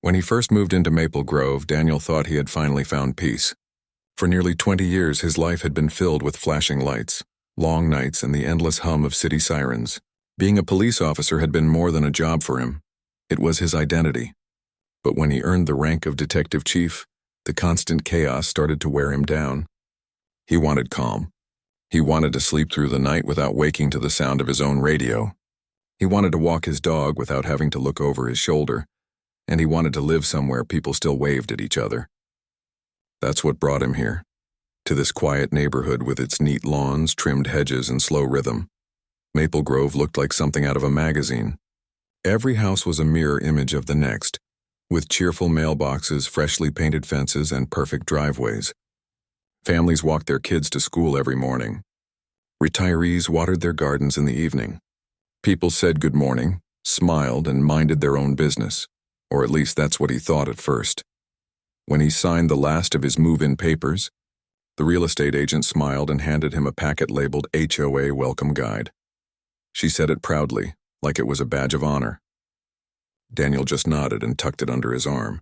When he first moved into Maple Grove, Daniel thought he had finally found peace. For nearly 20 years, his life had been filled with flashing lights, long nights, and the endless hum of city sirens. Being a police officer had been more than a job for him. It was his identity. But when he earned the rank of detective chief, the constant chaos started to wear him down. He wanted calm. He wanted to sleep through the night without waking to the sound of his own radio. He wanted to walk his dog without having to look over his shoulder. And he wanted to live somewhere people still waved at each other. That's what brought him here, to this quiet neighborhood with its neat lawns, trimmed hedges, and slow rhythm. Maple Grove looked like something out of a magazine. Every house was a mirror image of the next, with cheerful mailboxes, freshly painted fences, and perfect driveways. Families walked their kids to school every morning. Retirees watered their gardens in the evening. People said good morning, smiled, and minded their own business. Or at least that's what he thought at first. When he signed the last of his move-in papers, the real estate agent smiled and handed him a packet labeled HOA Welcome Guide. She said it proudly, like it was a badge of honor. Daniel just nodded and tucked it under his arm.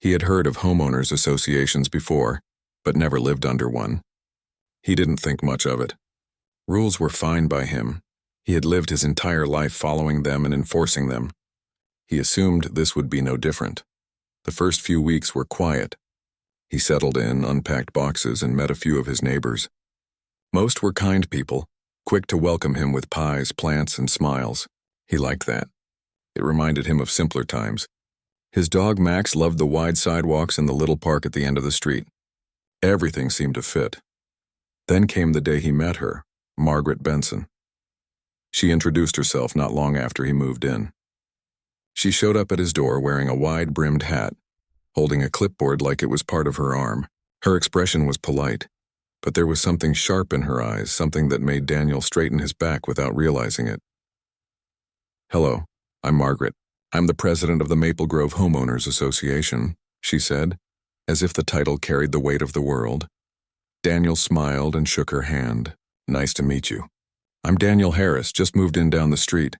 He had heard of homeowners associations before, but never lived under one. He didn't think much of it. Rules were fine by him. He had lived his entire life following them and enforcing them. He assumed this would be no different. The first few weeks were quiet. He settled in, unpacked boxes, and met a few of his neighbors. Most were kind people, quick to welcome him with pies, plants, and smiles. He liked that. It reminded him of simpler times. His dog Max loved the wide sidewalks and the little park at the end of the street. Everything seemed to fit. Then came the day he met her, Margaret Benson. She introduced herself not long after he moved in. She showed up at his door wearing a wide-brimmed hat, holding a clipboard like it was part of her arm. Her expression was polite, but there was something sharp in her eyes, something that made Daniel straighten his back without realizing it. "Hello, I'm Margaret. I'm the president of the Maple Grove Homeowners Association," she said, as if the title carried the weight of the world. Daniel smiled and shook her hand. "Nice to meet you. I'm Daniel Harris, just moved in down the street."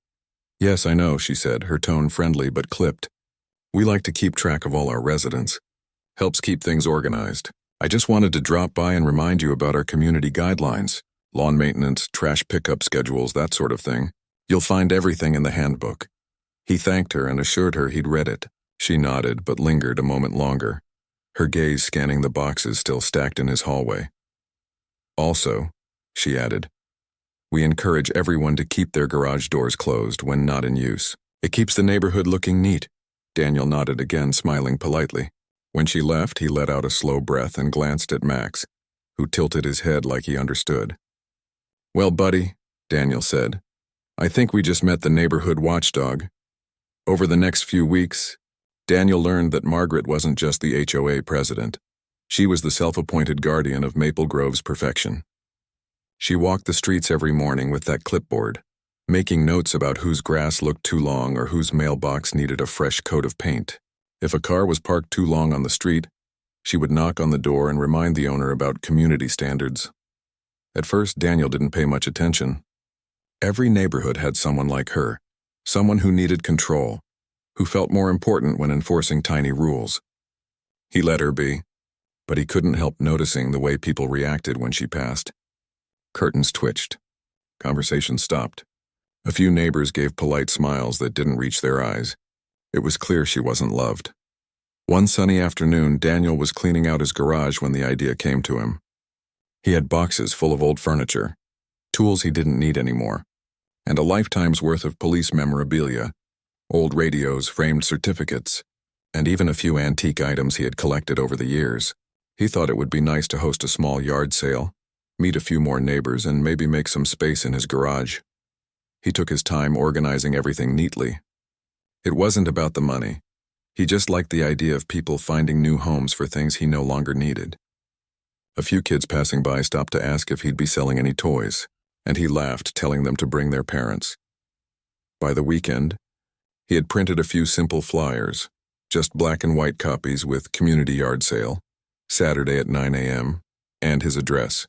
"Yes, I know," she said, her tone friendly but clipped. "We like to keep track of all our residents. Helps keep things organized. I just wanted to drop by and remind you about our community guidelines, lawn maintenance, trash pickup schedules, that sort of thing. You'll find everything in the handbook." He thanked her and assured her he'd read it. She nodded but lingered a moment longer, her gaze scanning the boxes still stacked in his hallway. "Also," she added, "we encourage everyone to keep their garage doors closed when not in use. It keeps the neighborhood looking neat." Daniel nodded again, smiling politely. When she left, he let out a slow breath and glanced at Max, who tilted his head like he understood. "Well, buddy," Daniel said, "I think we just met the neighborhood watchdog." Over the next few weeks, Daniel learned that Margaret wasn't just the HOA president. She was the self-appointed guardian of Maple Grove's perfection. She walked the streets every morning with that clipboard, making notes about whose grass looked too long or whose mailbox needed a fresh coat of paint. If a car was parked too long on the street, she would knock on the door and remind the owner about community standards. At first, Daniel didn't pay much attention. Every neighborhood had someone like her, someone who needed control, who felt more important when enforcing tiny rules. He let her be, but he couldn't help noticing the way people reacted when she passed. Curtains twitched. Conversation stopped. A few neighbors gave polite smiles that didn't reach their eyes. It was clear she wasn't loved. One sunny afternoon, Daniel was cleaning out his garage when the idea came to him. He had boxes full of old furniture, tools he didn't need anymore, and a lifetime's worth of police memorabilia, old radios, framed certificates, and even a few antique items he had collected over the years. He thought it would be nice to host a small yard sale, meet a few more neighbors, and maybe make some space in his garage. He took his time organizing everything neatly. It wasn't about the money. He just liked the idea of people finding new homes for things he no longer needed. A few kids passing by stopped to ask if he'd be selling any toys, and he laughed, telling them to bring their parents. By the weekend, he had printed a few simple flyers, just black and white copies with community yard sale, Saturday at 9 a.m., and his address.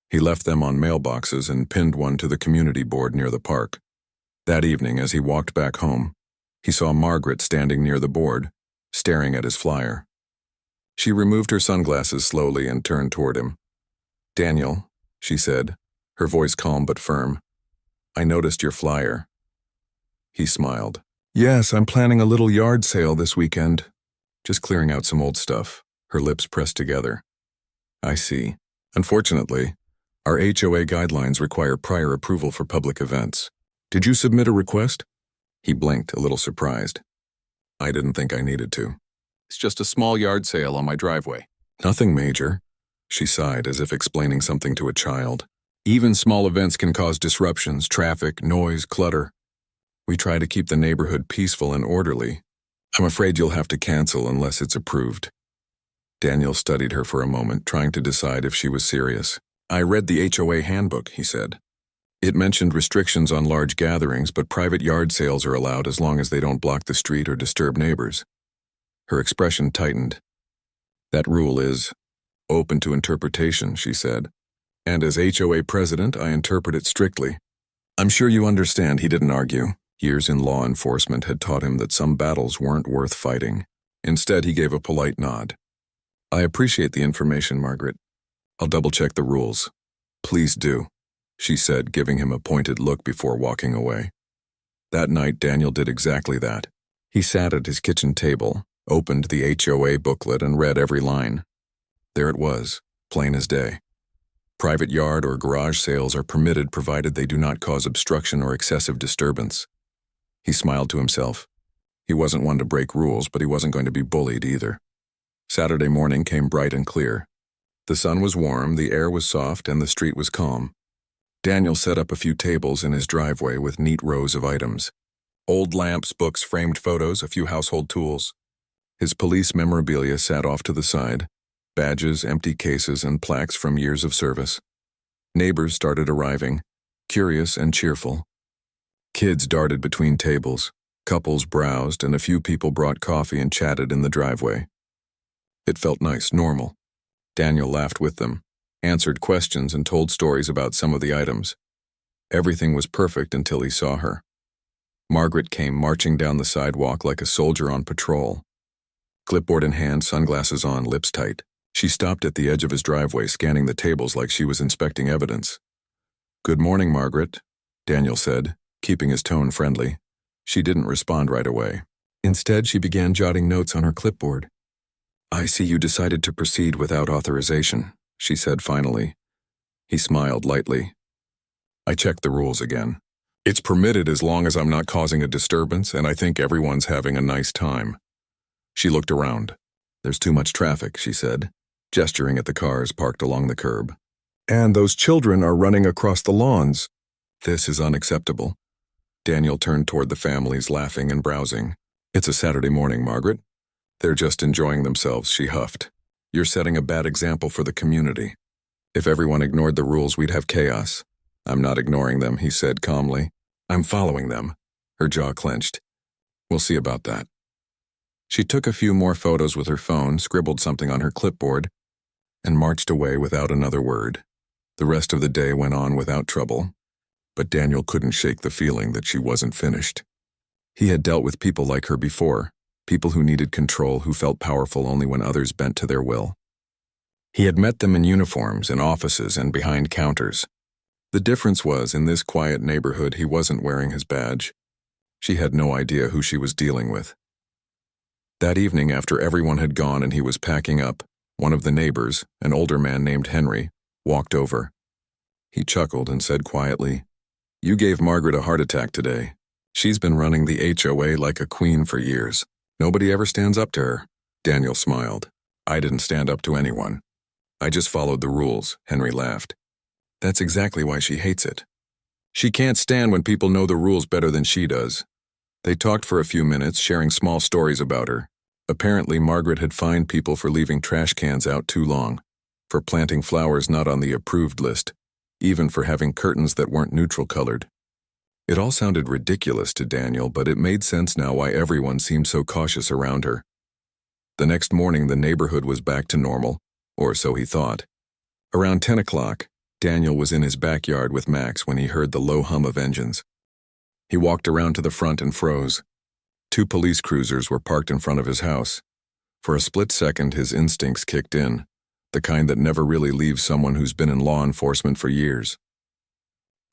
He left them on mailboxes and pinned one to the community board near the park. That evening, as he walked back home, He saw Margaret standing near the board, staring at his flyer. She removed her sunglasses slowly and turned toward him. "Daniel," she said, her voice calm but firm, "I noticed your flyer." He smiled. "Yes, I'm planning a little yard sale this weekend. Just clearing out some old stuff." Her lips pressed together. "I see. Unfortunately, our HOA guidelines require prior approval for public events. Did you submit a request?" He blinked, a little surprised. "I didn't think I needed to. It's just a small yard sale on my driveway." "Nothing major," she sighed as if explaining something to a child. "Even small events can cause disruptions, traffic, noise, clutter. We try to keep the neighborhood peaceful and orderly. I'm afraid you'll have to cancel unless it's approved." Daniel studied her for a moment, trying to decide if she was serious. "I read the HOA handbook," he said. "It mentioned restrictions on large gatherings, but private yard sales are allowed as long as they don't block the street or disturb neighbors." Her expression tightened. "That rule is open to interpretation," she said. "And as HOA president, I interpret it strictly." "I'm sure you understand," he didn't argue. Years in law enforcement had taught him that some battles weren't worth fighting. Instead, he gave a polite nod. "I appreciate the information, Margaret. I'll double-check the rules." "Please do," she said, giving him a pointed look before walking away. That night, Daniel did exactly that. He sat at his kitchen table, opened the HOA booklet, and read every line. There it was, plain as day. Private yard or garage sales are permitted provided they do not cause obstruction or excessive disturbance. He smiled to himself. He wasn't one to break rules, but he wasn't going to be bullied either. Saturday morning came bright and clear. The sun was warm, the air was soft, and the street was calm. Daniel set up a few tables in his driveway with neat rows of items. Old lamps, books, framed photos, a few household tools. His police memorabilia sat off to the side, badges, empty cases, and plaques from years of service. Neighbors started arriving, curious and cheerful. Kids darted between tables, couples browsed, and a few people brought coffee and chatted in the driveway. It felt nice, normal. Daniel laughed with them, answered questions, and told stories about some of the items. Everything was perfect until he saw her. Margaret came marching down the sidewalk like a soldier on patrol. Clipboard in hand, sunglasses on, lips tight. She stopped at the edge of his driveway, scanning the tables like she was inspecting evidence. "Good morning, Margaret," Daniel said, keeping his tone friendly. She didn't respond right away. Instead, she began jotting notes on her clipboard. "I see you decided to proceed without authorization," she said finally. He smiled lightly. "I checked the rules again. It's permitted as long as I'm not causing a disturbance, and I think everyone's having a nice time." She looked around. "There's too much traffic," she said, gesturing at the cars parked along the curb. "And those children are running across the lawns. This is unacceptable." Daniel turned toward the families, laughing and browsing. "It's a Saturday morning, Margaret. They're just enjoying themselves," she huffed. "You're setting a bad example for the community. If everyone ignored the rules, we'd have chaos." "I'm not ignoring them," he said calmly. "I'm following them." Her jaw clenched. "We'll see about that." She took a few more photos with her phone, scribbled something on her clipboard, and marched away without another word. The rest of the day went on without trouble, but Daniel couldn't shake the feeling that she wasn't finished. He had dealt with people like her before, people who needed control, who felt powerful only when others bent to their will. He had met them in uniforms, in offices, and behind counters. The difference was, in this quiet neighborhood, he wasn't wearing his badge. She had no idea who she was dealing with. That evening, after everyone had gone and he was packing up, one of the neighbors, an older man named Henry, walked over. He chuckled and said quietly, "You gave Margaret a heart attack today. She's been running the HOA like a queen for years. Nobody ever stands up to her." Daniel smiled. "I didn't stand up to anyone. I just followed the rules," Henry laughed. "That's exactly why she hates it. She can't stand when people know the rules better than she does." They talked for a few minutes, sharing small stories about her. Apparently, Margaret had fined people for leaving trash cans out too long, for planting flowers not on the approved list, even for having curtains that weren't neutral colored. It all sounded ridiculous to Daniel, but it made sense now why everyone seemed so cautious around her. The next morning, the neighborhood was back to normal, or so he thought. Around 10 o'clock, Daniel was in his backyard with Max when he heard the low hum of engines. He walked around to the front and froze. Two police cruisers were parked in front of his house. For a split second, his instincts kicked in, the kind that never really leaves someone who's been in law enforcement for years.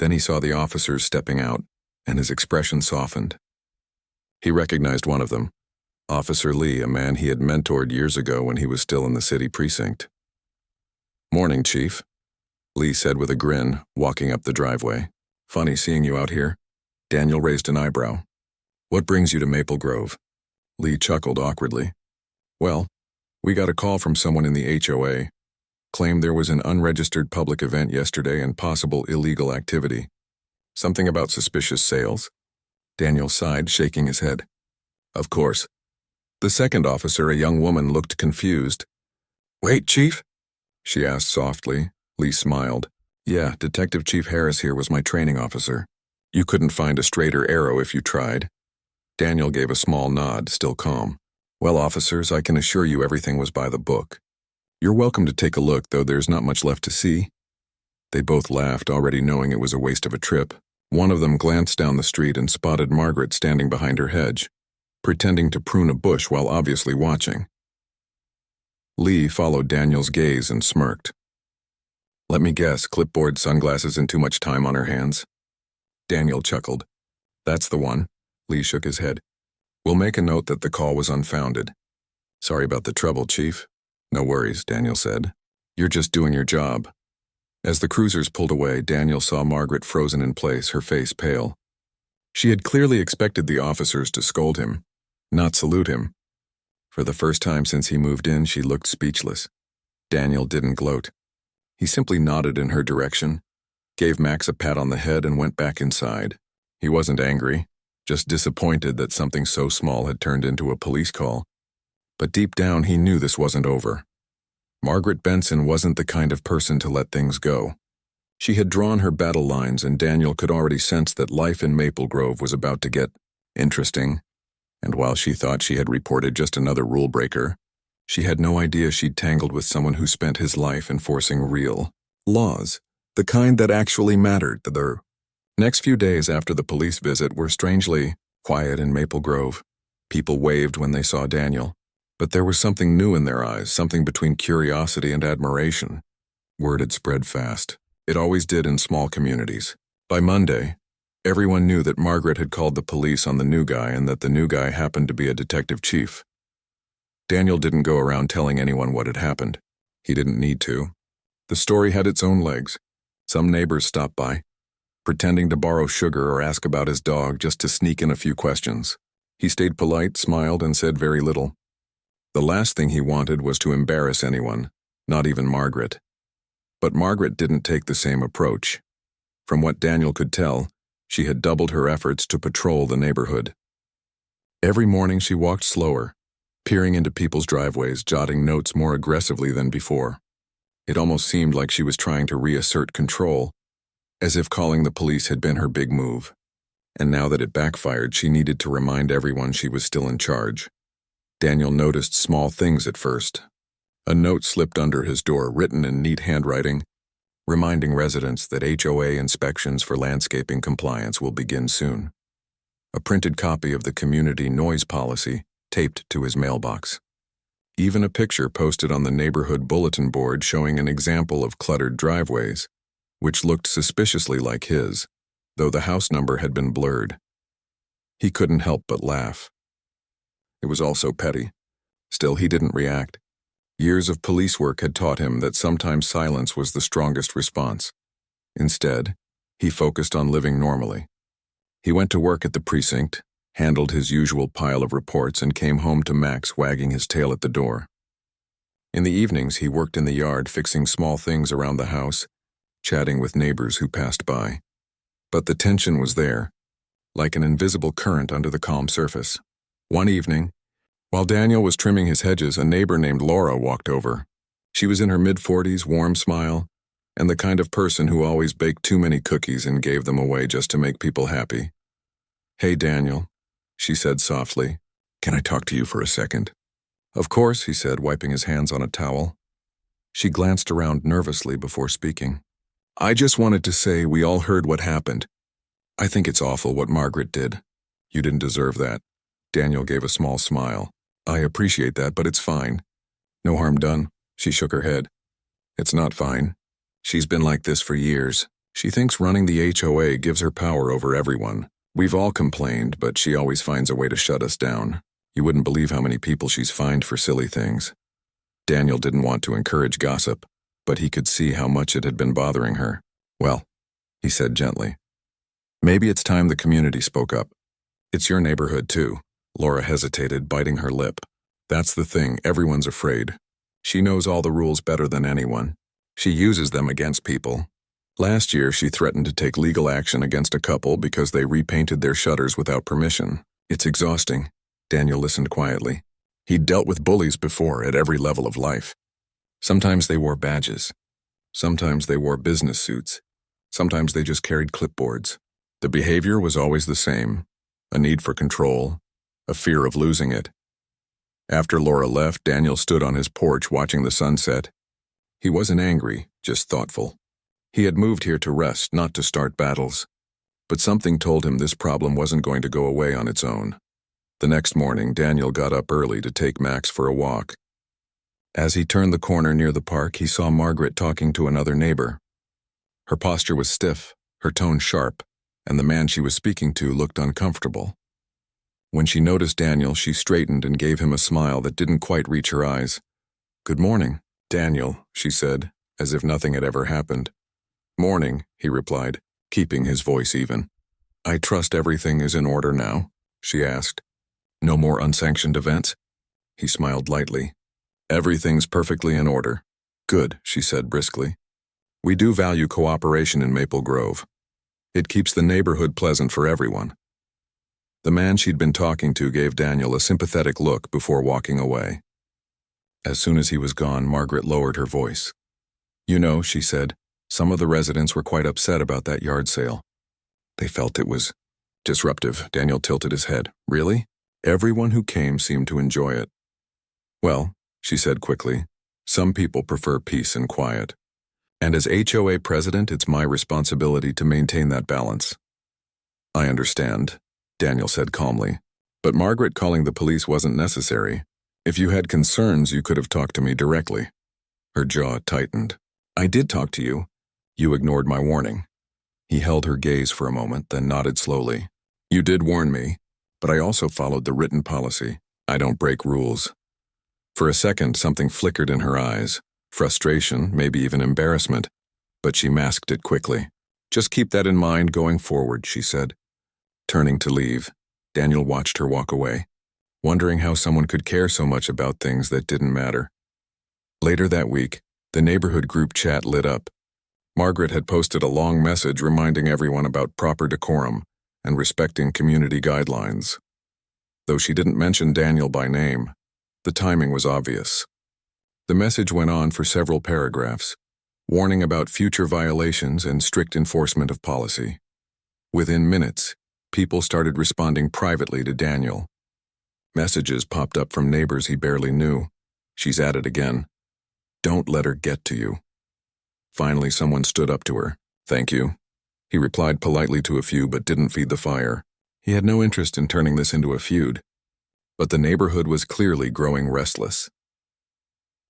Then he saw the officers stepping out, and his expression softened. He recognized one of them, Officer Lee, a man he had mentored years ago when he was still in the city precinct. "Morning, Chief," Lee said with a grin, walking up the driveway. "Funny seeing you out here." Daniel raised an eyebrow. "What brings you to Maple Grove?" Lee chuckled awkwardly. "Well, we got a call from someone in the HOA. Claimed there was an unregistered public event yesterday and possible illegal activity. Something about suspicious sales?" Daniel sighed, shaking his head. "Of course." The second officer, a young woman, looked confused. "Wait, Chief?" she asked softly. Lee smiled. "Yeah, Detective Chief Harris here was my training officer. You couldn't find a straighter arrow if you tried." Daniel gave a small nod, still calm. "Well, officers, I can assure you everything was by the book. You're welcome to take a look, though there's not much left to see." They both laughed, already knowing it was a waste of a trip. One of them glanced down the street and spotted Margaret standing behind her hedge, pretending to prune a bush while obviously watching. Lee followed Daniel's gaze and smirked. "Let me guess, clipboard, sunglasses, and too much time on her hands?" Daniel chuckled. "That's the one." Lee shook his head. "We'll make a note that the call was unfounded." "Sorry about the trouble, Chief." "No worries," Daniel said. "You're just doing your job." As the cruisers pulled away, Daniel saw Margaret frozen in place, her face pale. She had clearly expected the officers to scold him, not salute him. For the first time since he moved in, she looked speechless. Daniel didn't gloat. He simply nodded in her direction, gave Max a pat on the head, and went back inside. He wasn't angry, just disappointed that something so small had turned into a police call. But deep down, he knew this wasn't over. Margaret Benson wasn't the kind of person to let things go. She had drawn her battle lines, and Daniel could already sense that life in Maple Grove was about to get interesting. And while she thought she had reported just another rule breaker, she had no idea she'd tangled with someone who spent his life enforcing real laws, the kind that actually mattered. The next few days after the police visit were strangely quiet in Maple Grove. People waved when they saw Daniel, but there was something new in their eyes, something between curiosity and admiration. Word had spread fast. It always did in small communities. By Monday, everyone knew that Margaret had called the police on the new guy and that the new guy happened to be a detective chief. Daniel didn't go around telling anyone what had happened. He didn't need to. The story had its own legs. Some neighbors stopped by, pretending to borrow sugar or ask about his dog just to sneak in a few questions. He stayed polite, smiled, and said very little. The last thing he wanted was to embarrass anyone, not even Margaret. But Margaret didn't take the same approach. From what Daniel could tell, she had doubled her efforts to patrol the neighborhood. Every morning she walked slower, peering into people's driveways, jotting notes more aggressively than before. It almost seemed like she was trying to reassert control, as if calling the police had been her big move. And now that it backfired, she needed to remind everyone she was still in charge. Daniel noticed small things at first. A note slipped under his door, written in neat handwriting, reminding residents that HOA inspections for landscaping compliance will begin soon. A printed copy of the community noise policy taped to his mailbox. Even a picture posted on the neighborhood bulletin board showing an example of cluttered driveways, which looked suspiciously like his, though the house number had been blurred. He couldn't help but laugh. It was all so petty. Still, he didn't react. Years of police work had taught him that sometimes silence was the strongest response. Instead, he focused on living normally. He went to work at the precinct, handled his usual pile of reports, and came home to Max wagging his tail at the door. In the evenings, he worked in the yard fixing small things around the house, chatting with neighbors who passed by. But the tension was there, like an invisible current under the calm surface. One evening, while Daniel was trimming his hedges, a neighbor named Laura walked over. She was in her mid-40s, warm smile, and the kind of person who always baked too many cookies and gave them away just to make people happy. "Hey, Daniel," she said softly. "Can I talk to you for a second?" "Of course," he said, wiping his hands on a towel. She glanced around nervously before speaking. "I just wanted to say we all heard what happened. I think it's awful what Margaret did. You didn't deserve that. Daniel gave a small smile. I appreciate that, but it's fine. No harm done. She shook her head. It's not fine. She's been like this for years. She thinks running the HOA gives her power over everyone. We've all complained, but she always finds a way to shut us down. You wouldn't believe how many people she's fined for silly things. Daniel didn't want to encourage gossip, but he could see how much it had been bothering her. Well, he said gently, maybe it's time the community spoke up. It's your neighborhood too. Laura hesitated, biting her lip. That's the thing, everyone's afraid. She knows all the rules better than anyone. She uses them against people. Last year, she threatened to take legal action against a couple because they repainted their shutters without permission. It's exhausting. Daniel listened quietly. He'd dealt with bullies before at every level of life. Sometimes they wore badges. Sometimes they wore business suits. Sometimes they just carried clipboards. The behavior was always the same. A need for control. A fear of losing it. After Laura left, Daniel stood on his porch watching the sunset. He wasn't angry, just thoughtful. He had moved here to rest, not to start battles. But something told him this problem wasn't going to go away on its own. The next morning, Daniel got up early to take Max for a walk. As he turned the corner near the park, he saw Margaret talking to another neighbor. Her posture was stiff, her tone sharp, and the man she was speaking to looked uncomfortable. When she noticed Daniel, she straightened and gave him a smile that didn't quite reach her eyes. Good morning, Daniel, she said, as if nothing had ever happened. Morning, he replied, keeping his voice even. I trust everything is in order now, she asked. No more unsanctioned events? He smiled lightly. Everything's perfectly in order. Good, she said briskly. We do value cooperation in Maple Grove. It keeps the neighborhood pleasant for everyone. The man she'd been talking to gave Daniel a sympathetic look before walking away. As soon as he was gone, Margaret lowered her voice. You know, she said, some of the residents were quite upset about that yard sale. They felt it was disruptive. Daniel tilted his head. Really? Everyone who came seemed to enjoy it. Well, she said quickly, some people prefer peace and quiet. And as HOA president, it's my responsibility to maintain that balance. I understand, Daniel said calmly. But Margaret calling the police wasn't necessary. If you had concerns, you could have talked to me directly. Her jaw tightened. I did talk to you. You ignored my warning. He held her gaze for a moment, then nodded slowly. You did warn me, but I also followed the written policy. I don't break rules. For a second, something flickered in her eyes. Frustration, maybe even embarrassment. But she masked it quickly. Just keep that in mind going forward, she said. Turning to leave, Daniel watched her walk away, wondering how someone could care so much about things that didn't matter. Later that week, the neighborhood group chat lit up. Margaret had posted a long message reminding everyone about proper decorum and respecting community guidelines. Though she didn't mention Daniel by name, the timing was obvious. The message went on for several paragraphs, warning about future violations and strict enforcement of policy. Within minutes, people started responding privately to Daniel. Messages popped up from neighbors he barely knew. She's at it again. Don't let her get to you. Finally, someone stood up to her. Thank you. He replied politely to a few but didn't feed the fire. He had no interest in turning this into a feud. But the neighborhood was clearly growing restless.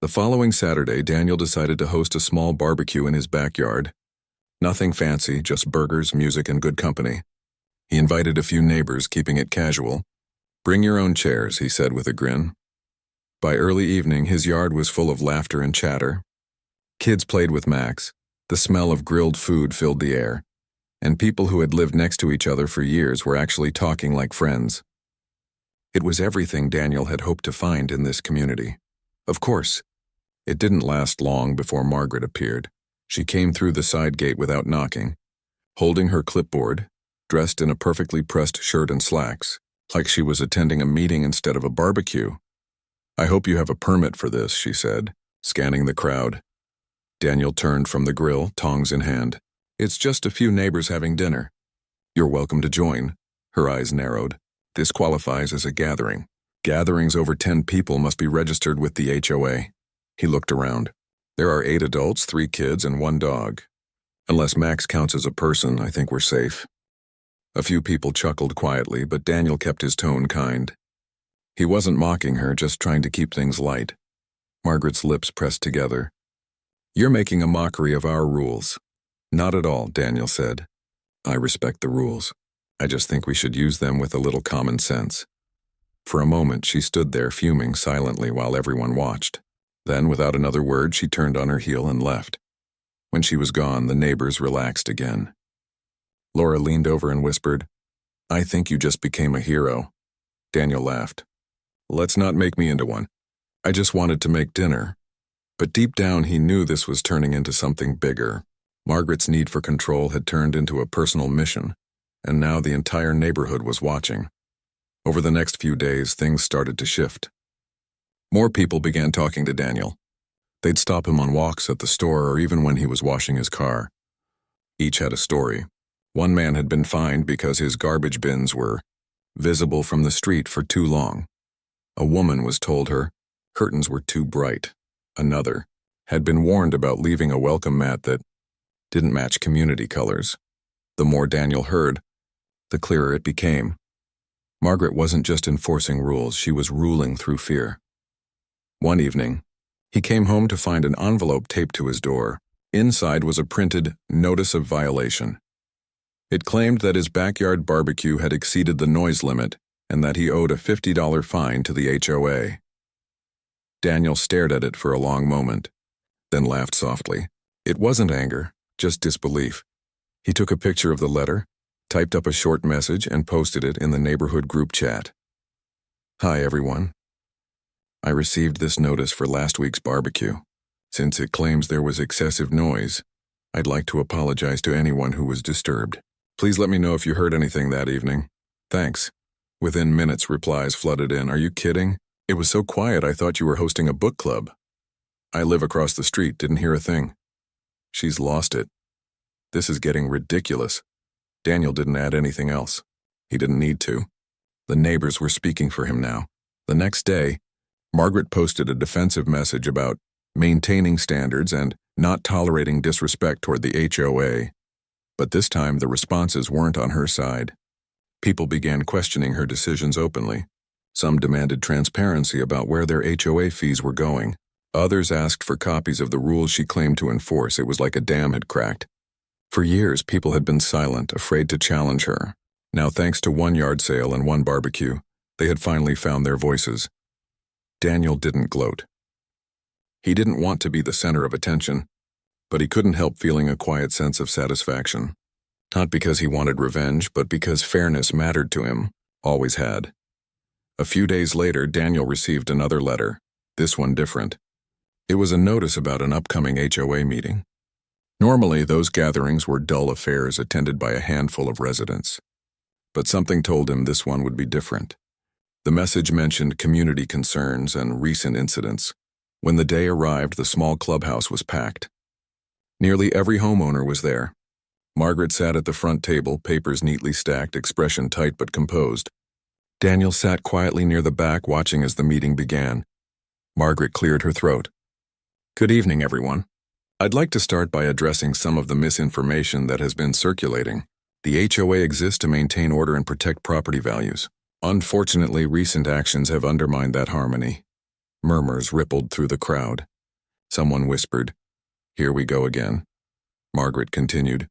The following Saturday, Daniel decided to host a small barbecue in his backyard. Nothing fancy, just burgers, music, and good company. He invited a few neighbors, keeping it casual. Bring your own chairs, he said with a grin. By early evening, his yard was full of laughter and chatter. Kids played with Max. The smell of grilled food filled the air. And people who had lived next to each other for years were actually talking like friends. It was everything Daniel had hoped to find in this community. Of course, it didn't last long before Margaret appeared. She came through the side gate without knocking, holding her clipboard, dressed in a perfectly pressed shirt and slacks, like she was attending a meeting instead of a barbecue. I hope you have a permit for this, she said, scanning the crowd. Daniel turned from the grill, tongs in hand. It's just a few neighbors having dinner. You're welcome to join. Her eyes narrowed. This qualifies as a gathering. Gatherings over 10 people must be registered with the HOA. He looked around. There are 8 adults, 3 kids, and 1 dog. Unless Max counts as a person, I think we're safe. A few people chuckled quietly, but Daniel kept his tone kind. He wasn't mocking her, just trying to keep things light. Margaret's lips pressed together. "You're making a mockery of our rules." "Not at all," Daniel said. "I respect the rules. I just think we should use them with a little common sense." For a moment, she stood there fuming silently while everyone watched. Then, without another word, she turned on her heel and left. When she was gone, the neighbors relaxed again. Laura leaned over and whispered, "I think you just became a hero." Daniel laughed. "Let's not make me into one. I just wanted to make dinner." But deep down, he knew this was turning into something bigger. Margaret's need for control had turned into a personal mission, and now the entire neighborhood was watching. Over the next few days, things started to shift. More people began talking to Daniel. They'd stop him on walks at the store or even when he was washing his car. Each had a story. One man had been fined because his garbage bins were visible from the street for too long. A woman was told her curtains were too bright. Another had been warned about leaving a welcome mat that didn't match community colors. The more Daniel heard, the clearer it became. Margaret wasn't just enforcing rules, she was ruling through fear. One evening, he came home to find an envelope taped to his door. Inside was a printed notice of violation. It claimed that his backyard barbecue had exceeded the noise limit and that he owed a $50 fine to the HOA. Daniel stared at it for a long moment, then laughed softly. It wasn't anger, just disbelief. He took a picture of the letter, typed up a short message, and posted it in the neighborhood group chat. "Hi, everyone. I received this notice for last week's barbecue. Since it claims there was excessive noise, I'd like to apologize to anyone who was disturbed. Please let me know if you heard anything that evening. Thanks." Within minutes, replies flooded in. "Are you kidding? It was so quiet I thought you were hosting a book club. I live across the street, didn't hear a thing. She's lost it. This is getting ridiculous." Daniel didn't add anything else. He didn't need to. The neighbors were speaking for him now. The next day, Margaret posted a defensive message about maintaining standards and not tolerating disrespect toward the HOA. But this time, the responses weren't on her side. People began questioning her decisions openly. Some demanded transparency about where their HOA fees were going. Others asked for copies of the rules she claimed to enforce. It was like a dam had cracked. For years, people had been silent, afraid to challenge her. Now, thanks to one yard sale and one barbecue, they had finally found their voices. Daniel didn't gloat. He didn't want to be the center of attention, but he couldn't help feeling a quiet sense of satisfaction. Not because he wanted revenge, but because fairness mattered to him, always had. A few days later, Daniel received another letter, this one different. It was a notice about an upcoming HOA meeting. Normally, those gatherings were dull affairs attended by a handful of residents. But something told him this one would be different. The message mentioned community concerns and recent incidents. When the day arrived, the small clubhouse was packed. Nearly every homeowner was there. Margaret sat at the front table, papers neatly stacked, expression tight but composed. Daniel sat quietly near the back, watching as the meeting began. Margaret cleared her throat. "Good evening, everyone. I'd like to start by addressing some of the misinformation that has been circulating. The HOA exists to maintain order and protect property values. Unfortunately, recent actions have undermined that harmony." Murmurs rippled through the crowd. Someone whispered, "Here we go again." Margaret continued,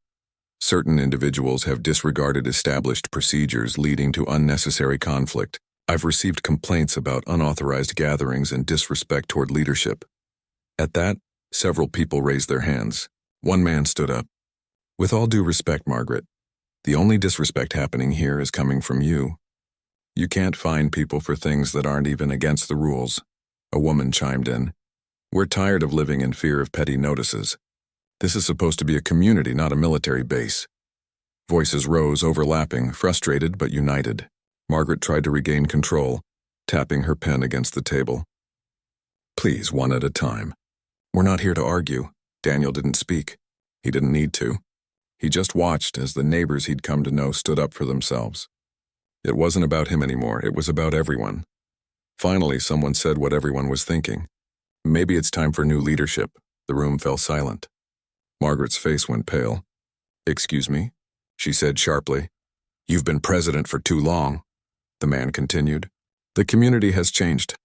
"Certain individuals have disregarded established procedures, leading to unnecessary conflict. I've received complaints about unauthorized gatherings and disrespect toward leadership." At that, several people raised their hands. One man stood up. "With all due respect, Margaret, the only disrespect happening here is coming from you. You can't fine people for things that aren't even against the rules." A woman chimed in. "We're tired of living in fear of petty notices. This is supposed to be a community, not a military base." Voices rose, overlapping, frustrated but united. Margaret tried to regain control, tapping her pen against the table. "Please, one at a time. We're not here to argue." Daniel didn't speak. He didn't need to. He just watched as the neighbors he'd come to know stood up for themselves. It wasn't about him anymore, it was about everyone. Finally, someone said what everyone was thinking. "Maybe it's time for new leadership." The room fell silent. Margaret's face went pale. "Excuse me?" she said sharply. "You've been president for too long," the man continued. The community has changed.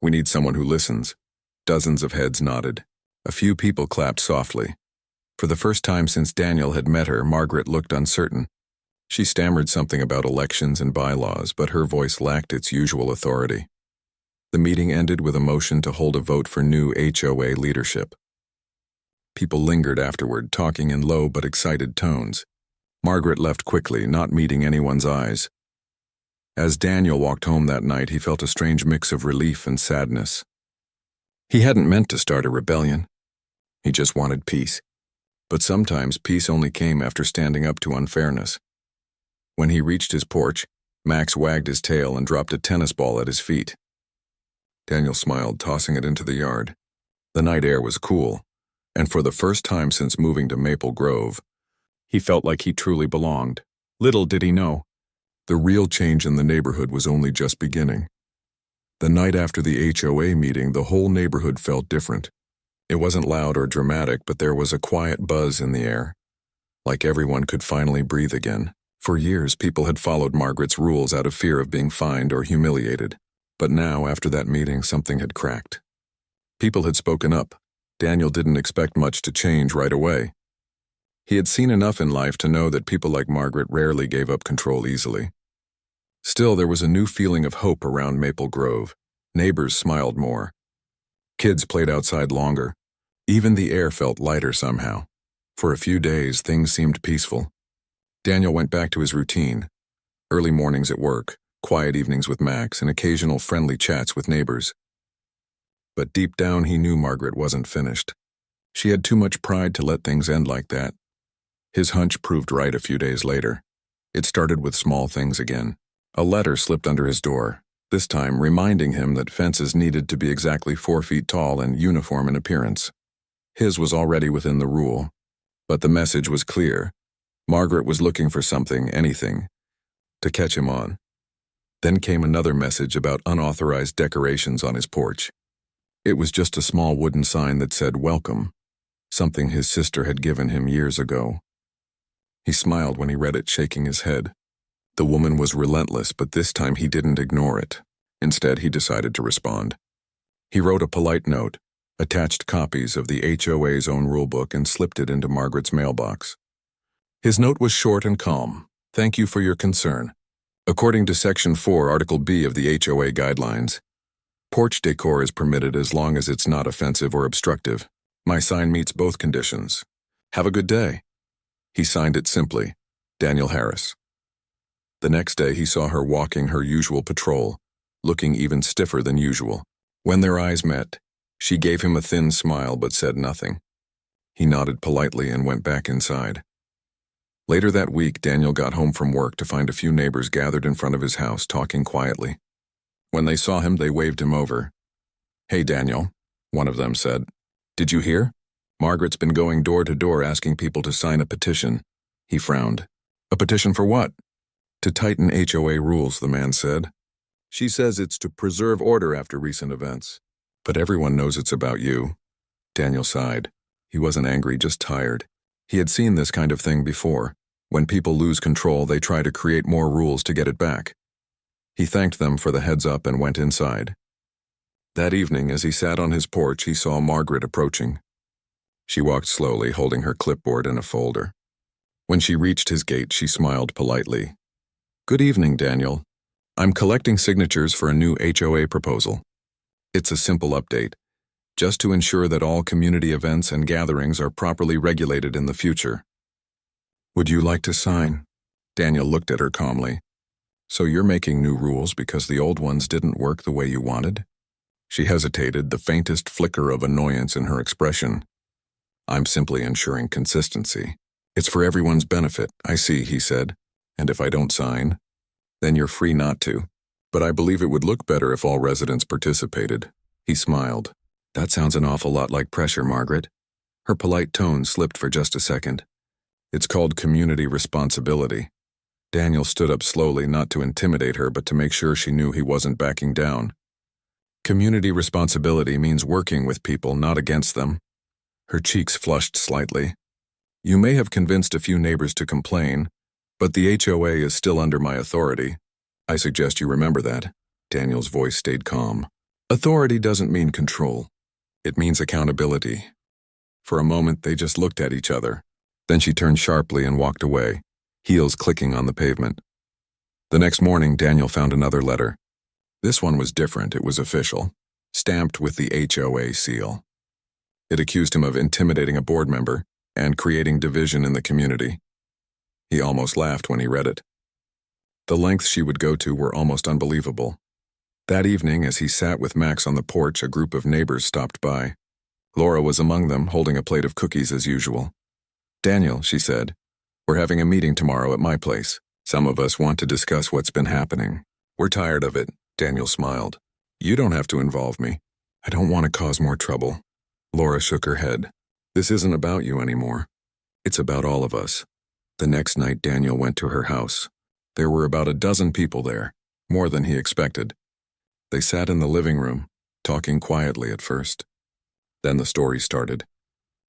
We need someone who listens. Dozens of heads nodded. A few people clapped softly. For the first time since Daniel had met her, Margaret looked uncertain. She stammered something about elections and bylaws, but her voice lacked its usual authority. The meeting ended with a motion to hold a vote for new HOA leadership. People lingered afterward, talking in low but excited tones. Margaret left quickly, not meeting anyone's eyes. As Daniel walked home that night, he felt a strange mix of relief and sadness. He hadn't meant to start a rebellion. He just wanted peace. But sometimes peace only came after standing up to unfairness. When he reached his porch, Max wagged his tail and dropped a tennis ball at his feet. Daniel smiled, tossing it into the yard. The night air was cool, and for the first time since moving to Maple Grove, he felt like he truly belonged. Little did he know, the real change in the neighborhood was only just beginning. The night after the HOA meeting, the whole neighborhood felt different. It wasn't loud or dramatic, but there was a quiet buzz in the air, like everyone could finally breathe again. For years, people had followed Margaret's rules out of fear of being fined or humiliated. But now, after that meeting, something had cracked. People had spoken up. Daniel didn't expect much to change right away. He had seen enough in life to know that people like Margaret rarely gave up control easily. Still, there was a new feeling of hope around Maple Grove. Neighbors smiled more. Kids played outside longer. Even the air felt lighter somehow. For a few days, things seemed peaceful. Daniel went back to his routine. Early mornings at work, quiet evenings with Max, and occasional friendly chats with neighbors. But deep down, he knew Margaret wasn't finished. She had too much pride to let things end like that. His hunch proved right a few days later. It started with small things again. A letter slipped under his door, this time reminding him that fences needed to be exactly 4 feet tall and uniform in appearance. His was already within the rule, but the message was clear. Margaret was looking for something, anything, to catch him on. Then came another message about unauthorized decorations on his porch. It was just a small wooden sign that said "Welcome," something his sister had given him years ago. He smiled when he read it, shaking his head. The woman was relentless, but this time he didn't ignore it. Instead, he decided to respond. He wrote a polite note, attached copies of the HOA's own rulebook, and slipped it into Margaret's mailbox. His note was short and calm. "Thank you for your concern. According to Section 4, Article B of the HOA guidelines, porch decor is permitted as long as it's not offensive or obstructive. My sign meets both conditions. Have a good day." He signed it simply, Daniel Harris. The next day, he saw her walking her usual patrol, looking even stiffer than usual. When their eyes met, she gave him a thin smile but said nothing. He nodded politely and went back inside. Later that week, Daniel got home from work to find a few neighbors gathered in front of his house, talking quietly. When they saw him, they waved him over. "Hey, Daniel," one of them said. "Did you hear? Margaret's been going door to door asking people to sign a petition." He frowned. "A petition for what?" "To tighten HOA rules," the man said. "She says it's to preserve order after recent events. But everyone knows it's about you." Daniel sighed. He wasn't angry, just tired. He had seen this kind of thing before. When people lose control, they try to create more rules to get it back. He thanked them for the heads up and went inside. That evening, as he sat on his porch, he saw Margaret approaching. She walked slowly, holding her clipboard and a folder. When she reached his gate, she smiled politely. "Good evening, Daniel. I'm collecting signatures for a new HOA proposal. It's a simple update, just to ensure that all community events and gatherings are properly regulated in the future." "Would you like to sign?" Daniel looked at her calmly. "So you're making new rules because the old ones didn't work the way you wanted?" She hesitated, the faintest flicker of annoyance in her expression. "I'm simply ensuring consistency. It's for everyone's benefit, I see," he said. "And if I don't sign, then you're free not to. But I believe it would look better if all residents participated." He smiled. "That sounds an awful lot like pressure, Margaret." Her polite tone slipped for just a second. "It's called community responsibility." Daniel stood up slowly, not to intimidate her, but to make sure she knew he wasn't backing down. "Community responsibility means working with people, not against them." Her cheeks flushed slightly. "You may have convinced a few neighbors to complain, but the HOA is still under my authority. I suggest you remember that." Daniel's voice stayed calm. Authority doesn't mean control. It means accountability. For a moment, they just looked at each other. Then she turned sharply and walked away, heels clicking on the pavement. The next morning, Daniel found another letter. This one was different. It was official, stamped with the HOA seal. It accused him of intimidating a board member and creating division in the community. He almost laughed when he read it. The lengths she would go to were almost unbelievable. That evening, as he sat with Max on the porch, a group of neighbors stopped by. Laura was among them, holding a plate of cookies as usual. "Daniel," she said, "we're having a meeting tomorrow at my place. Some of us want to discuss what's been happening. We're tired of it." Daniel smiled. "You don't have to involve me. I don't want to cause more trouble." Laura shook her head. "This isn't about you anymore. It's about all of us." The next night, Daniel went to her house. There were about a dozen people there, more than he expected. They sat in the living room, talking quietly at first. Then the story started.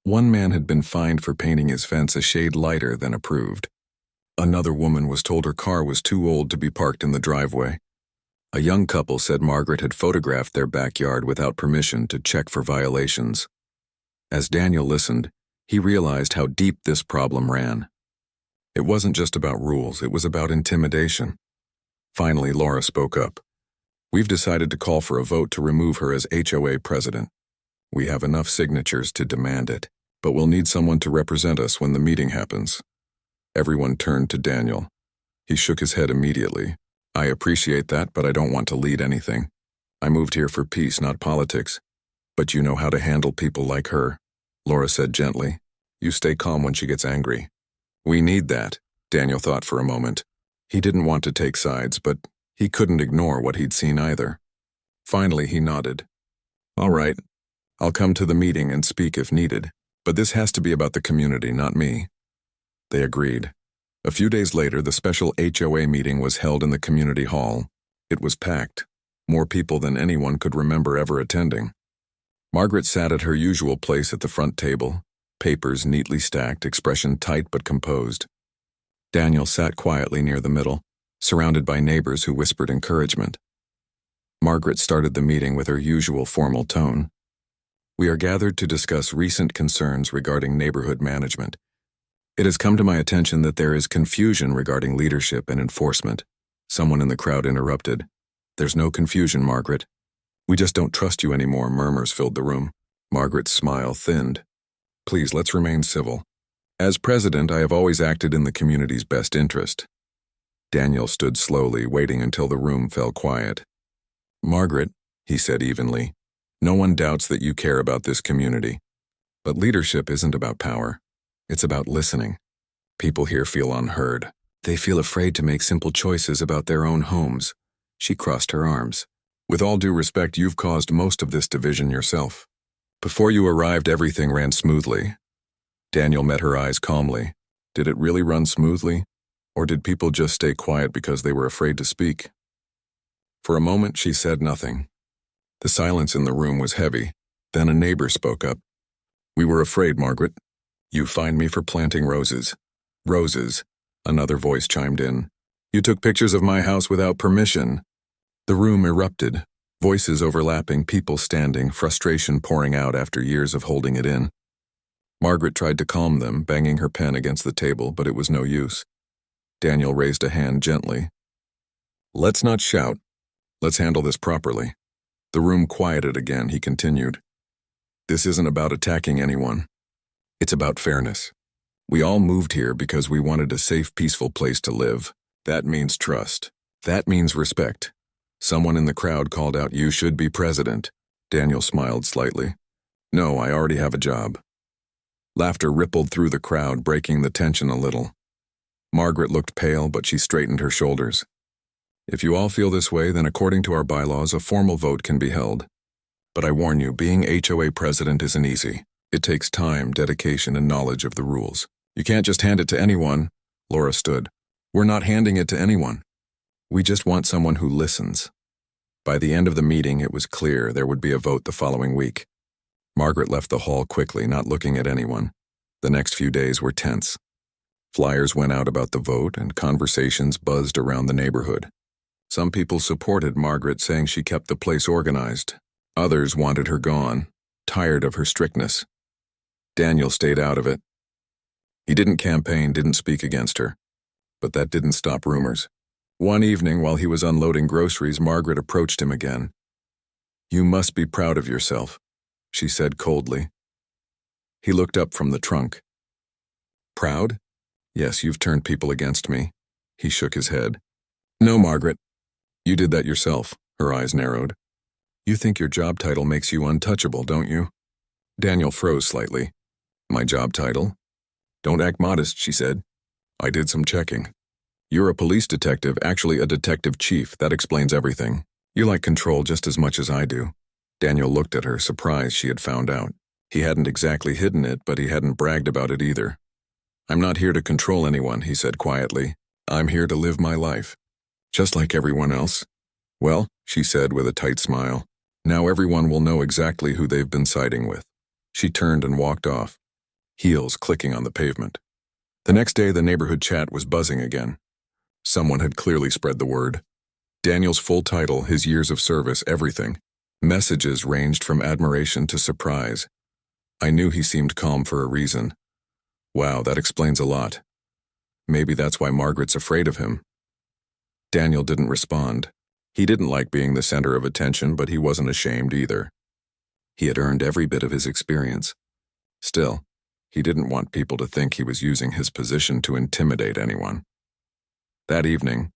One man had been fined for painting his fence a shade lighter than approved. Another woman was told her car was too old to be parked in the driveway. A young couple said Margaret had photographed their backyard without permission to check for violations. As Daniel listened, he realized how deep this problem ran. It wasn't just about rules, it was about intimidation. Finally, Laura spoke up. "We've decided to call for a vote to remove her as HOA president. We have enough signatures to demand it, but we'll need someone to represent us when the meeting happens." Everyone turned to Daniel. He shook his head immediately. "I appreciate that, but I don't want to lead anything. I moved here for peace, not politics. But you know how to handle people like her," Laura said gently. "You stay calm when she gets angry." "We need that," Daniel thought for a moment. He didn't want to take sides, but he couldn't ignore what he'd seen either. Finally, he nodded. "All right. I'll come to the meeting and speak if needed, but this has to be about the community, not me." They agreed. A few days later, the special HOA meeting was held in the community hall. It was packed, more people than anyone could remember ever attending. Margaret sat at her usual place at the front table, papers neatly stacked, expression tight but composed. Daniel sat quietly near the middle, surrounded by neighbors who whispered encouragement. Margaret started the meeting with her usual formal tone. "We are gathered to discuss recent concerns regarding neighborhood management. It has come to my attention that there is confusion regarding leadership and enforcement." Someone in the crowd interrupted. "There's no confusion, Margaret. We just don't trust you anymore." Murmurs filled the room. Margaret's smile thinned. "Please, let's remain civil. As president, I have always acted in the community's best interest." Daniel stood slowly, waiting until the room fell quiet. "Margaret," he said evenly, "no one doubts that you care about this community. But leadership isn't about power. It's about listening. People here feel unheard. They feel afraid to make simple choices about their own homes." She crossed her arms. "With all due respect, you've caused most of this division yourself. Before you arrived, everything ran smoothly." Daniel met her eyes calmly. Did it really run smoothly? Or did people just stay quiet because they were afraid to speak? For a moment, she said nothing. The silence in the room was heavy. Then a neighbor spoke up. "We were afraid, Margaret. You fined me for planting roses." "Roses," another voice chimed in. "You took pictures of my house without permission." The room erupted, voices overlapping, people standing, frustration pouring out after years of holding it in. Margaret tried to calm them, banging her pen against the table, but it was no use. Daniel raised a hand gently. "Let's not shout. Let's handle this properly." The room quieted again. He continued. "This isn't about attacking anyone. It's about fairness. We all moved here because we wanted a safe, peaceful place to live. That means trust. That means respect." Someone in the crowd called out, "You should be president." Daniel smiled slightly. "No, I already have a job." Laughter rippled through the crowd, breaking the tension a little. Margaret looked pale, but she straightened her shoulders. "If you all feel this way, then according to our bylaws, a formal vote can be held. But I warn you, being HOA president isn't easy. It takes time, dedication, and knowledge of the rules. You can't just hand it to anyone." Laura stood. "We're not handing it to anyone. We just want someone who listens." By the end of the meeting, it was clear there would be a vote the following week. Margaret left the hall quickly, not looking at anyone. The next few days were tense. Flyers went out about the vote, and conversations buzzed around the neighborhood. Some people supported Margaret, saying she kept the place organized. Others wanted her gone, tired of her strictness. Daniel stayed out of it. He didn't campaign, didn't speak against her. But that didn't stop rumors. One evening, while he was unloading groceries, Margaret approached him again. "You must be proud of yourself," she said coldly. He looked up from the trunk. "Proud? Yes, you've turned people against me." He shook his head. "No, Margaret. You did that yourself." Her eyes narrowed. "You think your job title makes you untouchable, don't you?" Daniel froze slightly. "My job title? Don't act modest," she said. "I did some checking. You're a police detective, actually a detective chief. That explains everything. You like control just as much as I do." Daniel looked at her, surprised she had found out. He hadn't exactly hidden it, but he hadn't bragged about it either. "I'm not here to control anyone," he said quietly. "I'm here to live my life, just like everyone else." "Well," she said with a tight smile, "now everyone will know exactly who they've been siding with." She turned and walked off, heels clicking on the pavement. The next day, the neighborhood chat was buzzing again. Someone had clearly spread the word. Daniel's full title, his years of service, everything. Messages ranged from admiration to surprise. "I knew he seemed calm for a reason. Wow, that explains a lot. Maybe that's why Margaret's afraid of him." Daniel didn't respond. He didn't like being the center of attention, but he wasn't ashamed either. He had earned every bit of his experience. Still, he didn't want people to think he was using his position to intimidate anyone. That evening,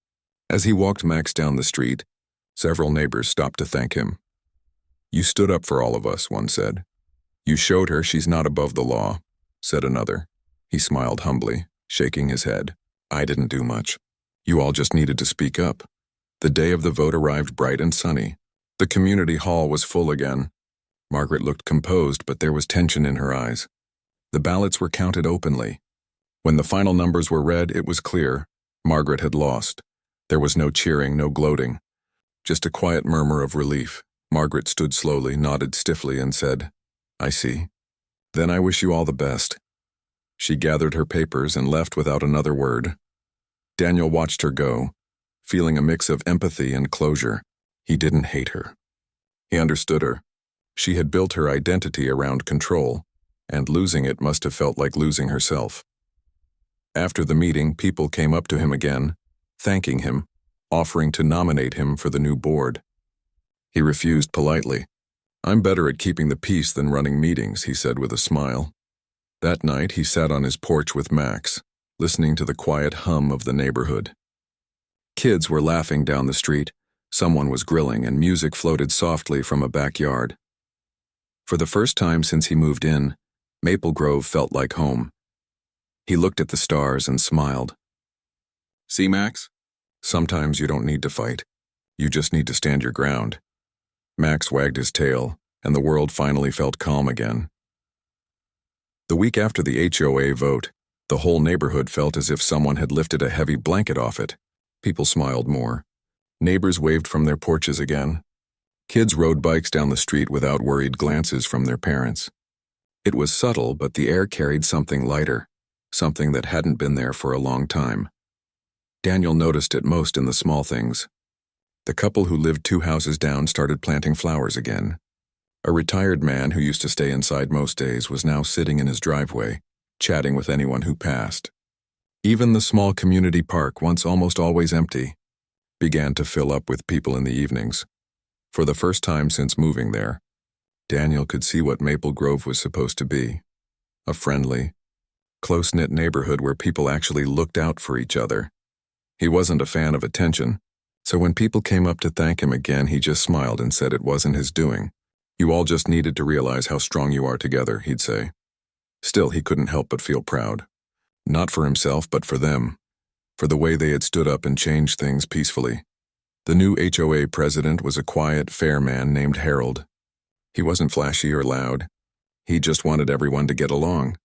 as he walked Max down the street, several neighbors stopped to thank him. "You stood up for all of us," one said. "You showed her she's not above the law," said another. He smiled humbly, shaking his head. "I didn't do much. You all just needed to speak up." The day of the vote arrived bright and sunny. The community hall was full again. Margaret looked composed, but there was tension in her eyes. The ballots were counted openly. When the final numbers were read, it was clear. Margaret had lost. There was no cheering, no gloating. Just a quiet murmur of relief. Margaret stood slowly, nodded stiffly, and said, "I see. Then I wish you all the best." She gathered her papers and left without another word. Daniel watched her go, feeling a mix of empathy and closure. He didn't hate her. He understood her. She had built her identity around control, and losing it must have felt like losing herself. After the meeting, people came up to him again, thanking him, offering to nominate him for the new board. He refused politely. "I'm better at keeping the peace than running meetings," he said with a smile. That night, he sat on his porch with Max, listening to the quiet hum of the neighborhood. Kids were laughing down the street, someone was grilling, and music floated softly from a backyard. For the first time since he moved in, Maple Grove felt like home. He looked at the stars and smiled. "See, Max? Sometimes you don't need to fight. You just need to stand your ground." Max wagged his tail, and the world finally felt calm again. The week after the HOA vote, the whole neighborhood felt as if someone had lifted a heavy blanket off it. People smiled more. Neighbors waved from their porches again. Kids rode bikes down the street without worried glances from their parents. It was subtle, but the air carried something lighter, something that hadn't been there for a long time. Daniel noticed it most in the small things. The couple who lived 2 houses down started planting flowers again. A retired man who used to stay inside most days was now sitting in his driveway, chatting with anyone who passed. Even the small community park, once almost always empty, began to fill up with people in the evenings. For the first time since moving there, Daniel could see what Maple Grove was supposed to be. A friendly, close-knit neighborhood where people actually looked out for each other. He wasn't a fan of attention, so when people came up to thank him again, he just smiled and said it wasn't his doing. "You all just needed to realize how strong you are together," he'd say. Still, he couldn't help but feel proud. Not for himself, but for them. For the way they had stood up and changed things peacefully. The new HOA president was a quiet, fair man named Harold. He wasn't flashy or loud. He just wanted everyone to get along.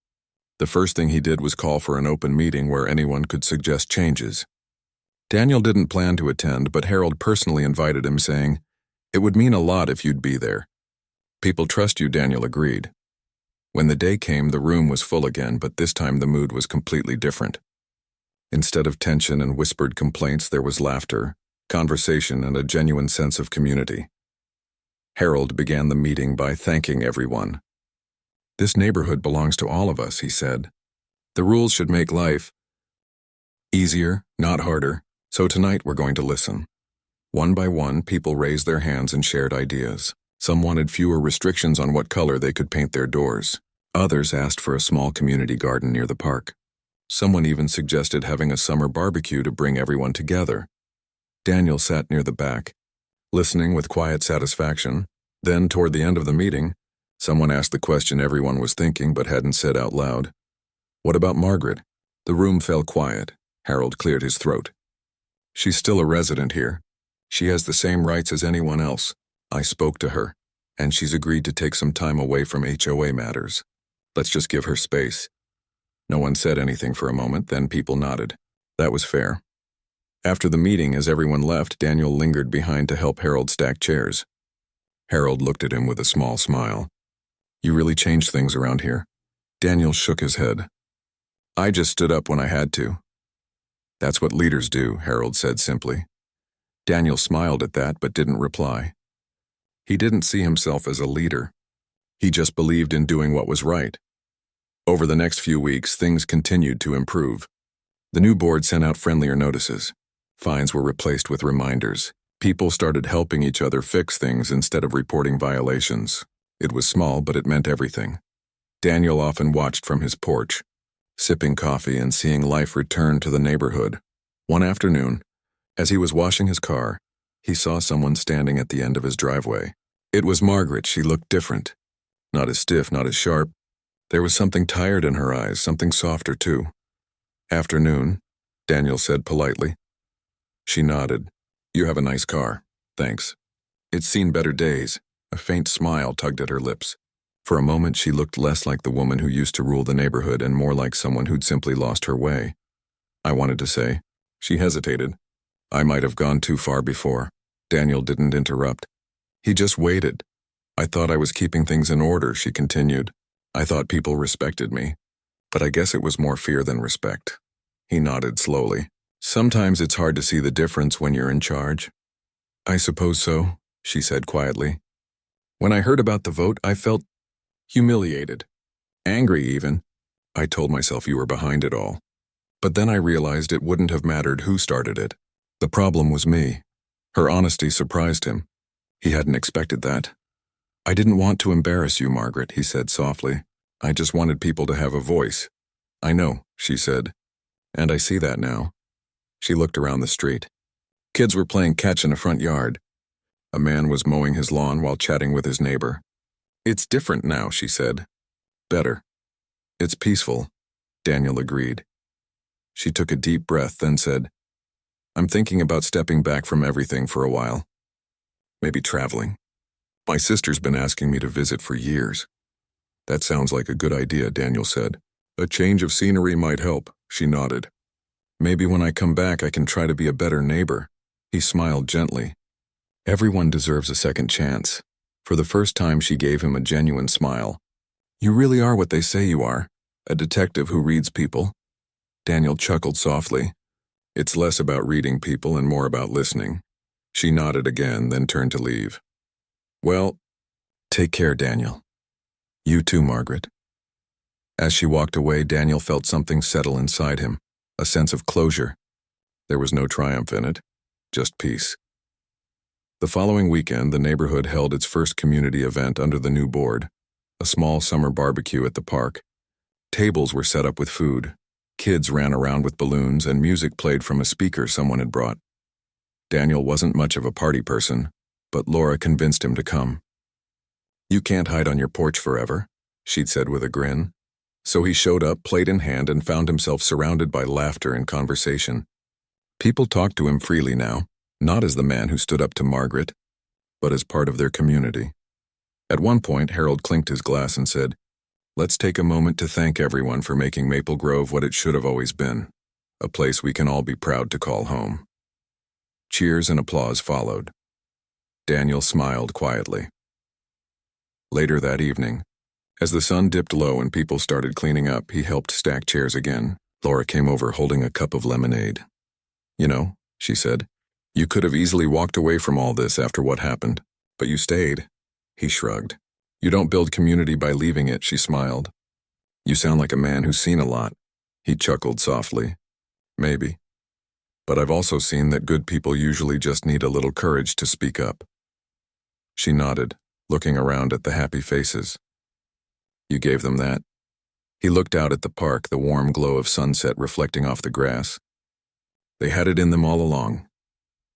The first thing he did was call for an open meeting where anyone could suggest changes. Daniel didn't plan to attend, but Harold personally invited him, saying, "It would mean a lot if you'd be there." "People trust you," Daniel agreed. When the day came, the room was full again, but this time the mood was completely different. Instead of tension and whispered complaints, there was laughter, conversation, and a genuine sense of community. Harold began the meeting by thanking everyone. "This neighborhood belongs to all of us," he said. "The rules should make life easier, not harder, so tonight we're going to listen." One by one, people raised their hands and shared ideas. Some wanted fewer restrictions on what color they could paint their doors. Others asked for a small community garden near the park. Someone even suggested having a summer barbecue to bring everyone together. Daniel sat near the back, listening with quiet satisfaction. Then, toward the end of the meeting, someone asked the question everyone was thinking but hadn't said out loud. "What about Margaret?" The room fell quiet. Harold cleared his throat. "She's still a resident here. She has the same rights as anyone else. I spoke to her, and she's agreed to take some time away from HOA matters. Let's just give her space." No one said anything for a moment, then people nodded. That was fair. After the meeting, as everyone left, Daniel lingered behind to help Harold stack chairs. Harold looked at him with a small smile. "You really changed things around here." Daniel shook his head. "I just stood up when I had to." "That's what leaders do," Harold said simply. Daniel smiled at that but didn't reply. He didn't see himself as a leader. He just believed in doing what was right. Over the next few weeks, things continued to improve. The new board sent out friendlier notices. Fines were replaced with reminders. People started helping each other fix things instead of reporting violations. It was small, but it meant everything. Daniel often watched from his porch, sipping coffee and seeing life return to the neighborhood. One afternoon, as he was washing his car, he saw someone standing at the end of his driveway. It was Margaret. She looked different. Not as stiff, not as sharp. There was something tired in her eyes, something softer too. "Afternoon," Daniel said politely. She nodded. "You have a nice car. Thanks." It's seen better days. A faint smile tugged at her lips. For a moment, she looked less like the woman who used to rule the neighborhood and more like someone who'd simply lost her way. "I wanted to say." She hesitated. "I might have gone too far before." Daniel didn't interrupt. He just waited. "I thought I was keeping things in order," she continued. "I thought people respected me. But I guess it was more fear than respect." He nodded slowly. "Sometimes it's hard to see the difference when you're in charge." "I suppose so," she said quietly. "When I heard about the vote, I felt humiliated. Angry even. I told myself you were behind it all. But then I realized it wouldn't have mattered who started it. The problem was me." Her honesty surprised him. He hadn't expected that. "I didn't want to embarrass you, Margaret," he said softly. "I just wanted people to have a voice." "I know," she said. "And I see that now." She looked around the street. Kids were playing catch in the front yard. A man was mowing his lawn while chatting with his neighbor. "It's different now," she said. "Better. It's peaceful," Daniel agreed. She took a deep breath, then said, "I'm thinking about stepping back from everything for a while. Maybe traveling. My sister's been asking me to visit for years." "That sounds like a good idea," Daniel said. "A change of scenery might help," she nodded. "Maybe when I come back I can try to be a better neighbor." He smiled gently. Everyone deserves a second chance. For the first time, she gave him a genuine smile. "You really are what they say you are, a detective who reads people." Daniel chuckled softly. "It's less about reading people and more about listening." She nodded again, then turned to leave. "Well, take care, Daniel." "You too, Margaret." As she walked away, Daniel felt something settle inside him, a sense of closure. There was no triumph in it, just peace. The following weekend, the neighborhood held its first community event under the new board, a small summer barbecue at the park. Tables were set up with food. Kids ran around with balloons, and music played from a speaker someone had brought. Daniel wasn't much of a party person, but Laura convinced him to come. "You can't hide on your porch forever," she'd said with a grin. So he showed up, plate in hand, and found himself surrounded by laughter and conversation. People talked to him freely now, not as the man who stood up to Margaret, but as part of their community. At one point, Harold clinked his glass and said, "Let's take a moment to thank everyone for making Maple Grove what it should have always been, a place we can all be proud to call home." Cheers and applause followed. Daniel smiled quietly. Later that evening, as the sun dipped low and people started cleaning up, he helped stack chairs again. Laura came over holding a cup of lemonade. "You know," she said, You could have easily walked away from all this after what happened, but you stayed. He shrugged. You don't build community by leaving it, she smiled. You sound like a man who's seen a lot. He chuckled softly. Maybe. But I've also seen that good people usually just need a little courage to speak up. She nodded, looking around at the happy faces. You gave them that? He looked out at the park, the warm glow of sunset reflecting off the grass. They had it in them all along.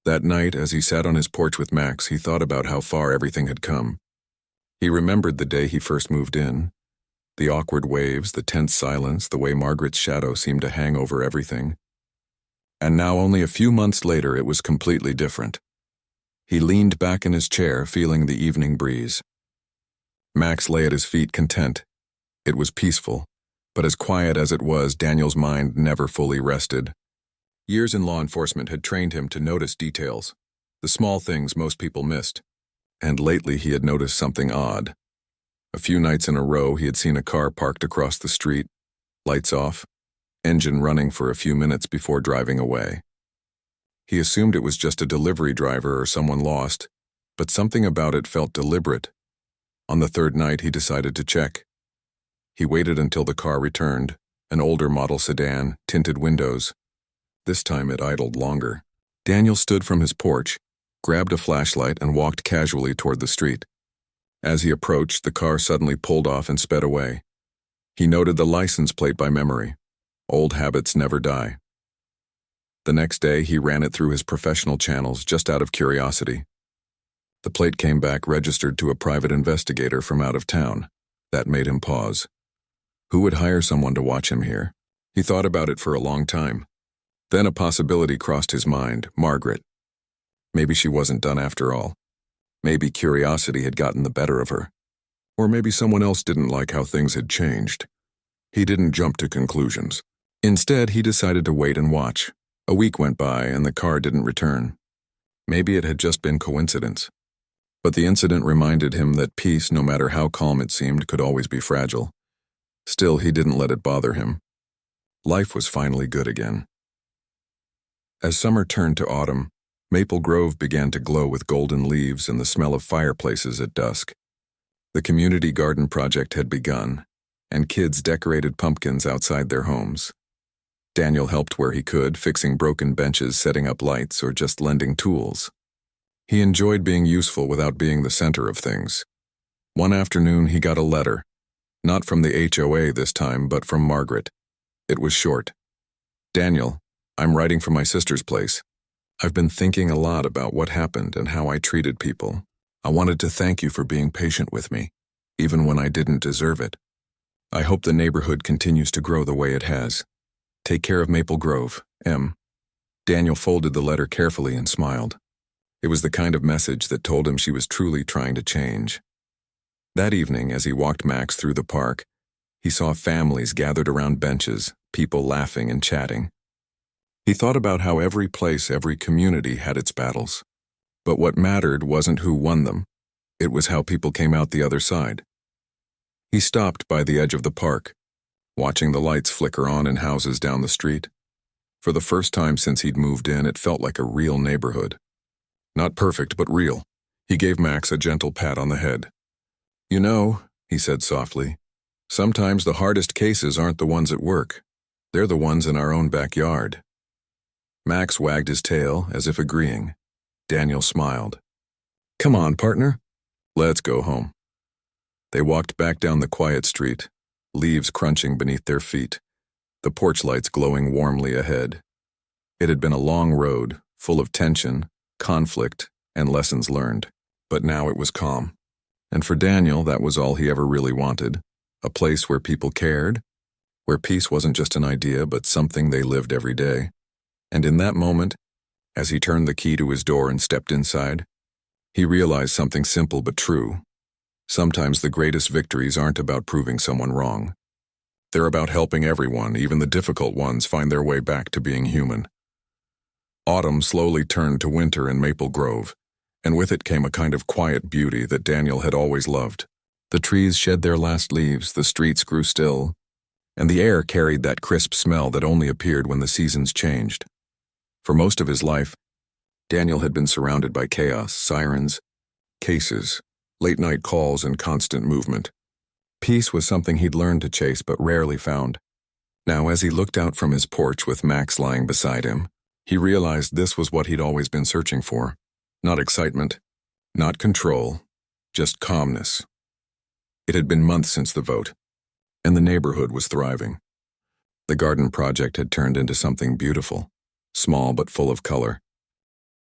That night, as he sat on his porch with Max, he thought about how far everything had come. He remembered the day he first moved in. The awkward waves, the tense silence, the way Margaret's shadow seemed to hang over everything. And now, only a few months later, it was completely different. He leaned back in his chair, feeling the evening breeze. Max lay at his feet, content. It was peaceful, but as quiet as it was, Daniel's mind never fully rested. Years in law enforcement had trained him to notice details, the small things most people missed. And lately he had noticed something odd. A few nights in a row he had seen a car parked across the street, lights off, engine running for a few minutes before driving away. He assumed it was just a delivery driver or someone lost, but something about it felt deliberate. On the third night he decided to check. He waited until the car returned, an older model sedan, tinted windows. This time it idled longer. Daniel stood from his porch, grabbed a flashlight and walked casually toward the street. As he approached, the car suddenly pulled off and sped away. He noted the license plate by memory. Old habits never die. The next day, he ran it through his professional channels just out of curiosity. The plate came back registered to a private investigator from out of town. That made him pause. Who would hire someone to watch him here? He thought about it for a long time. Then a possibility crossed his mind, Margaret. Maybe she wasn't done after all. Maybe curiosity had gotten the better of her. Or maybe someone else didn't like how things had changed. He didn't jump to conclusions. Instead, he decided to wait and watch. A week went by and the car didn't return. Maybe it had just been coincidence. But the incident reminded him that peace, no matter how calm it seemed, could always be fragile. Still, he didn't let it bother him. Life was finally good again. As summer turned to autumn, Maple Grove began to glow with golden leaves and the smell of fireplaces at dusk. The community garden project had begun, and kids decorated pumpkins outside their homes. Daniel helped where he could, fixing broken benches, setting up lights, or just lending tools. He enjoyed being useful without being the center of things. One afternoon he got a letter, not from the HOA this time, but from Margaret. It was short. Daniel, I'm writing from my sister's place. I've been thinking a lot about what happened and how I treated people. I wanted to thank you for being patient with me, even when I didn't deserve it. I hope the neighborhood continues to grow the way it has. Take care of Maple Grove, M. Daniel folded the letter carefully and smiled. It was the kind of message that told him she was truly trying to change. That evening, as he walked Max through the park, he saw families gathered around benches, people laughing and chatting. He thought about how every place, every community had its battles. But what mattered wasn't who won them. It was how people came out the other side. He stopped by the edge of the park, watching the lights flicker on in houses down the street. For the first time since he'd moved in, it felt like a real neighborhood. Not perfect, but real. He gave Max a gentle pat on the head. You know, he said softly, sometimes the hardest cases aren't the ones at work. They're the ones in our own backyard. Max wagged his tail, as if agreeing. Daniel smiled. Come on, partner. Let's go home. They walked back down the quiet street, leaves crunching beneath their feet, the porch lights glowing warmly ahead. It had been a long road, full of tension, conflict, and lessons learned, but now it was calm. And for Daniel, that was all he ever really wanted, a place where people cared, where peace wasn't just an idea but something they lived every day. And in that moment, as he turned the key to his door and stepped inside, he realized something simple but true. Sometimes the greatest victories aren't about proving someone wrong. They're about helping everyone, even the difficult ones, find their way back to being human. Autumn slowly turned to winter in Maple Grove, and with it came a kind of quiet beauty that Daniel had always loved. The trees shed their last leaves, the streets grew still, and the air carried that crisp smell that only appeared when the seasons changed. For most of his life, Daniel had been surrounded by chaos, sirens, cases, late-night calls, and constant movement. Peace was something he'd learned to chase but rarely found. Now, as he looked out from his porch with Max lying beside him, he realized this was what he'd always been searching for. Not excitement, not control, just calmness. It had been months since the vote, and the neighborhood was thriving. The garden project had turned into something beautiful, small but full of color.